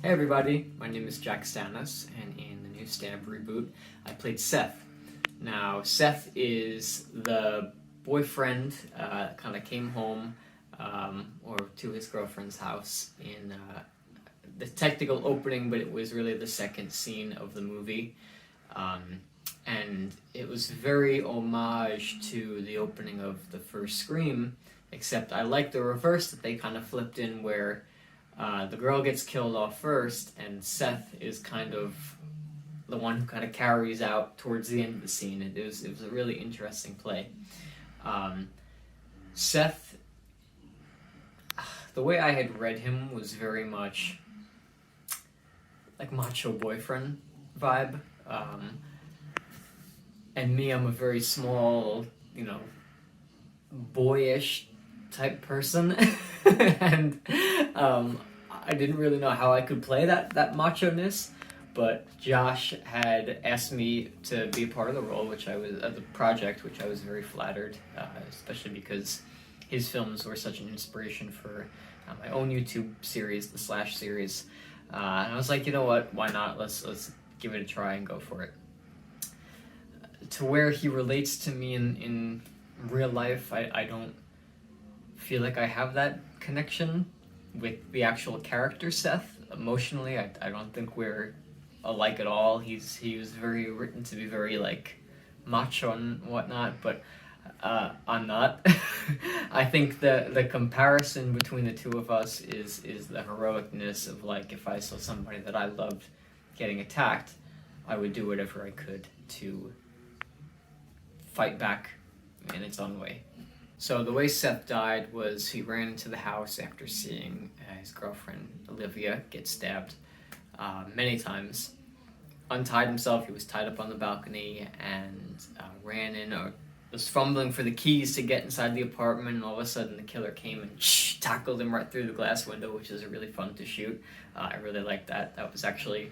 Hey everybody, my name is Jack Stanis, and in the new stand-up reboot, I played Seth. Now, Seth is the boyfriend, kind of came home, or to his girlfriend's house in the technical opening, but it was really the second scene of the movie. And it was very homage to the opening of the first Scream, except I like the reverse that they kind of flipped in where the girl gets killed off first, and Seth is kind of the one who kind of carries out towards the end of the scene. It was a really interesting play. Seth, the way I had read him was very much like macho boyfriend vibe. And me, I'm a very small, boyish type person. And I didn't really know how I could play that macho-ness, but Josh had asked me to be a part of the role, which I was the project, which I was very flattered, especially because his films were such an inspiration for my own YouTube series, the Slash series. And I was like, you know what? Why not? Let's give it a try and go for it. To where he relates to me in real life, I don't feel like I have that connection with the actual character Seth. Emotionally, I don't think we're alike at all. He was very written to be very like macho and whatnot, but I'm not. I think the comparison between the two of us is the heroicness of, like, if I saw somebody that I loved getting attacked, I would do whatever I could to fight back in its own way. So the way Seth died was he ran into the house after seeing his girlfriend Olivia get stabbed many times, untied himself. He was tied up on the balcony and ran in, or was fumbling for the keys to get inside the apartment, and all of a sudden the killer came and tackled him right through the glass window, which is really fun to shoot. I really liked that. That was actually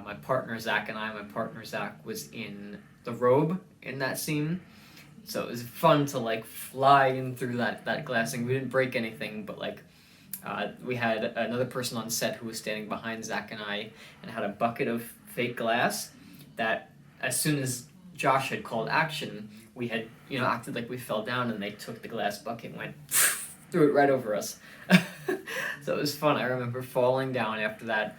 my partner Zach and I. My partner Zach was in the robe in that scene. So it was fun to like fly in through that glassing. We didn't break anything, but like we had another person on set who was standing behind Zach and I and had a bucket of fake glass that as soon as Josh had called action, we had acted like we fell down, and they took the glass bucket and went threw it right over us. So it was fun. I remember falling down after that,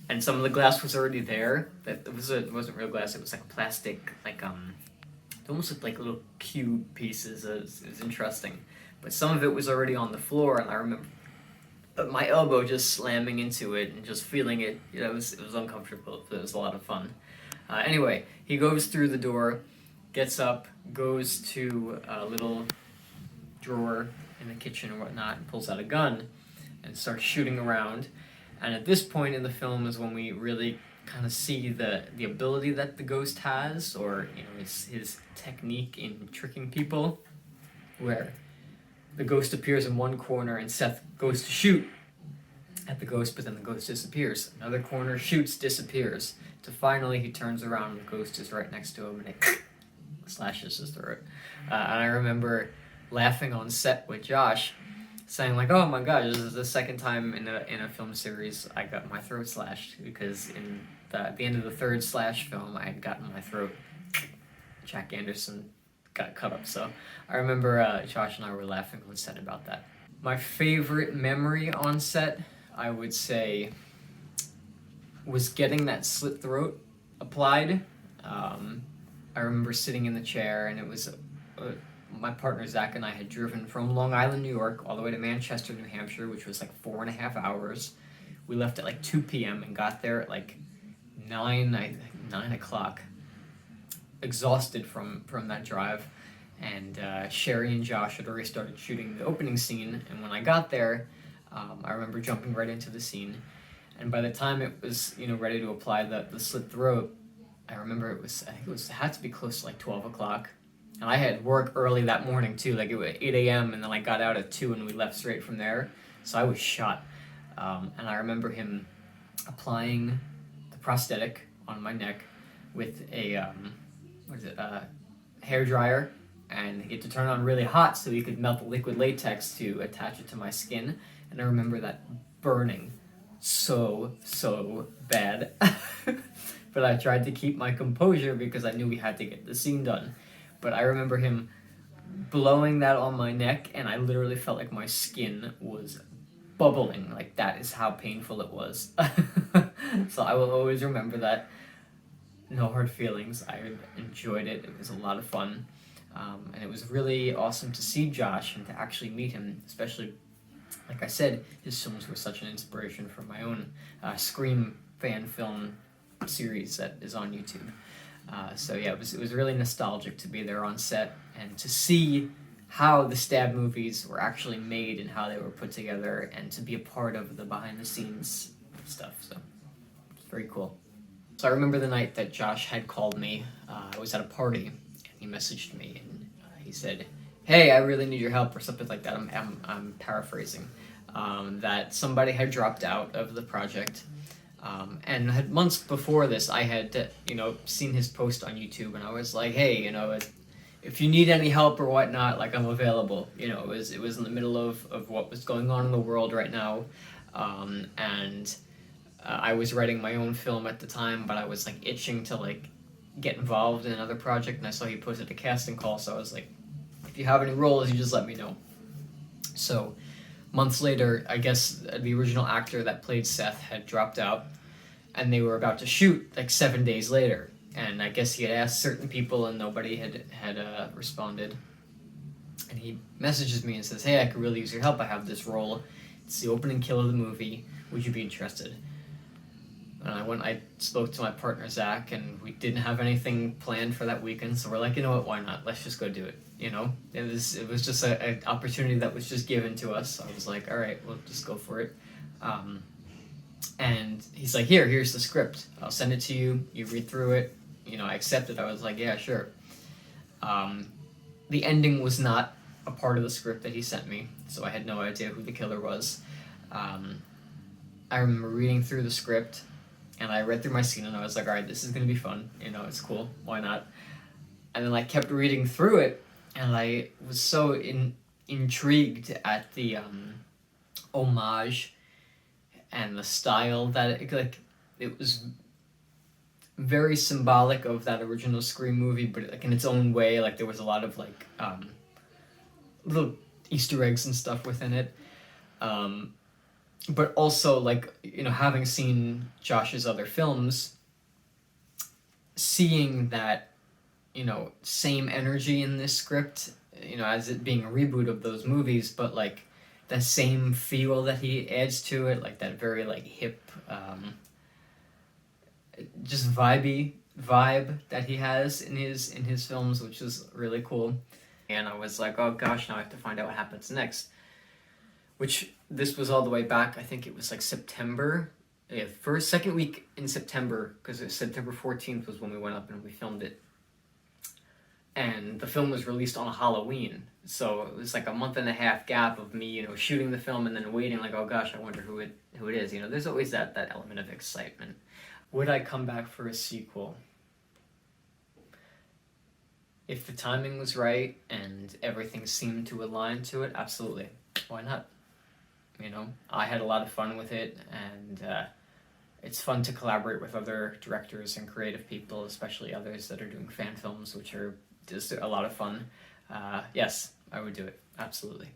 and some of the glass was already there. It wasn't real glass. It was like plastic, like it almost looked like little cube pieces. It was interesting. But some of it was already on the floor, and I remember my elbow just slamming into it and just feeling it. It was uncomfortable, but it was a lot of fun. Anyway, he goes through the door, gets up, goes to a little drawer in the kitchen or whatnot, and pulls out a gun and starts shooting around. And at this point in the film is when we really kind of see the ability that the ghost has, or his technique in tricking people, where the ghost appears in one corner and Seth goes to shoot at the ghost, but then the ghost disappears. Another corner, shoots, disappears, to finally he turns around and the ghost is right next to him and it slashes his throat. And I remember laughing on set with Josh, saying like, "Oh my gosh, this is the second time in a film series I got my throat slashed," because in the end of the third Slash film, I had gotten my throat. Jack Anderson got cut up. So I remember Josh and I were laughing on set about that. My favorite memory on set, I would say, was getting that slit throat applied. I remember sitting in the chair, and it was my partner Zach and I had driven from Long Island, New York, all the way to Manchester, New Hampshire, which was like 4.5 hours. We left at like 2 p.m. and got there at like 9 o'clock, exhausted from that drive. And Sherry and Josh had already started shooting the opening scene, and when I got there, I remember jumping right into the scene. And by the time it was ready to apply the slit throat, I remember it had to be close to like 12 o'clock. And I had work early that morning too, like it was 8 a.m. and then I got out at 2 and we left straight from there. So I was shot. And I remember him applying the prosthetic on my neck with a hair dryer, and he had to turn it on really hot so he could melt the liquid latex to attach it to my skin. And I remember that burning so bad. But I tried to keep my composure because I knew we had to get the scene done. But I remember him blowing that on my neck, and I literally felt like my skin was bubbling. Like, that is how painful it was. So I will always remember that. No hard feelings. I enjoyed it. It was a lot of fun. And it was really awesome to see Josh and to actually meet him, especially, like I said, his films were such an inspiration for my own Scream fan film series that is on YouTube. So yeah, it was really nostalgic to be there on set and to see how the Stab movies were actually made and how they were put together, and to be a part of the behind the scenes stuff. So it's very cool. So I remember the night that Josh had called me. I was at a party and he messaged me and he said, "Hey, I really need your help," or something like that. I'm paraphrasing. That somebody had dropped out of the project. And had months before this, I had, seen his post on YouTube, and I was like, "Hey, if you need any help or whatnot, like, I'm available." It was in the middle of what was going on in the world right now, and I was writing my own film at the time, but I was like itching to like get involved in another project, and I saw he posted a casting call, so I was like, "If you have any roles, you just let me know." So months later, I guess the original actor that played Seth had dropped out, and they were about to shoot like 7 days later. And I guess he had asked certain people, and nobody had responded. And he messages me and says, "Hey, I could really use your help. I have this role. It's the opening kill of the movie. Would you be interested?" And I spoke to my partner Zach, and we didn't have anything planned for that weekend, so we're like, "You know what? Why not? Let's just go do it." It was just an opportunity that was just given to us. So I was like, "All right, we'll just go for it." And he's like, "Here's the script. I'll send it to you. You read through it." I accepted. I was like, "Yeah, sure." The ending was not a part of the script that he sent me, so I had no idea who the killer was. I remember reading through the script, and I read through my scene, and I was like, "All right, this is gonna be fun. It's cool. Why not?" And then I kept reading through it, and I was so intrigued at the homage and the style that it was very symbolic of that original Scream movie, but like in its own way. Like, there was a lot of like little Easter eggs and stuff within it. But also, like, having seen Josh's other films, seeing that, same energy in this script, as it being a reboot of those movies, but like the same feel that he adds to it, like that very like hip, just vibe that he has in his films, which is really cool. And I was like, "Oh gosh, now I have to find out what happens next." Which, this was all the way back, I think it was like September. Yeah, second week in September, because September 14th was when we went up and we filmed it. And the film was released on a Halloween, so it was like a month and a half gap of me, shooting the film and then waiting, like, "Oh gosh, I wonder who it is." There's always that element of excitement. Would I come back for a sequel? If the timing was right and everything seemed to align to it, absolutely. Why not? I had a lot of fun with it, and it's fun to collaborate with other directors and creative people, especially others that are doing fan films, which are just a lot of fun. Yes, I would do it. Absolutely.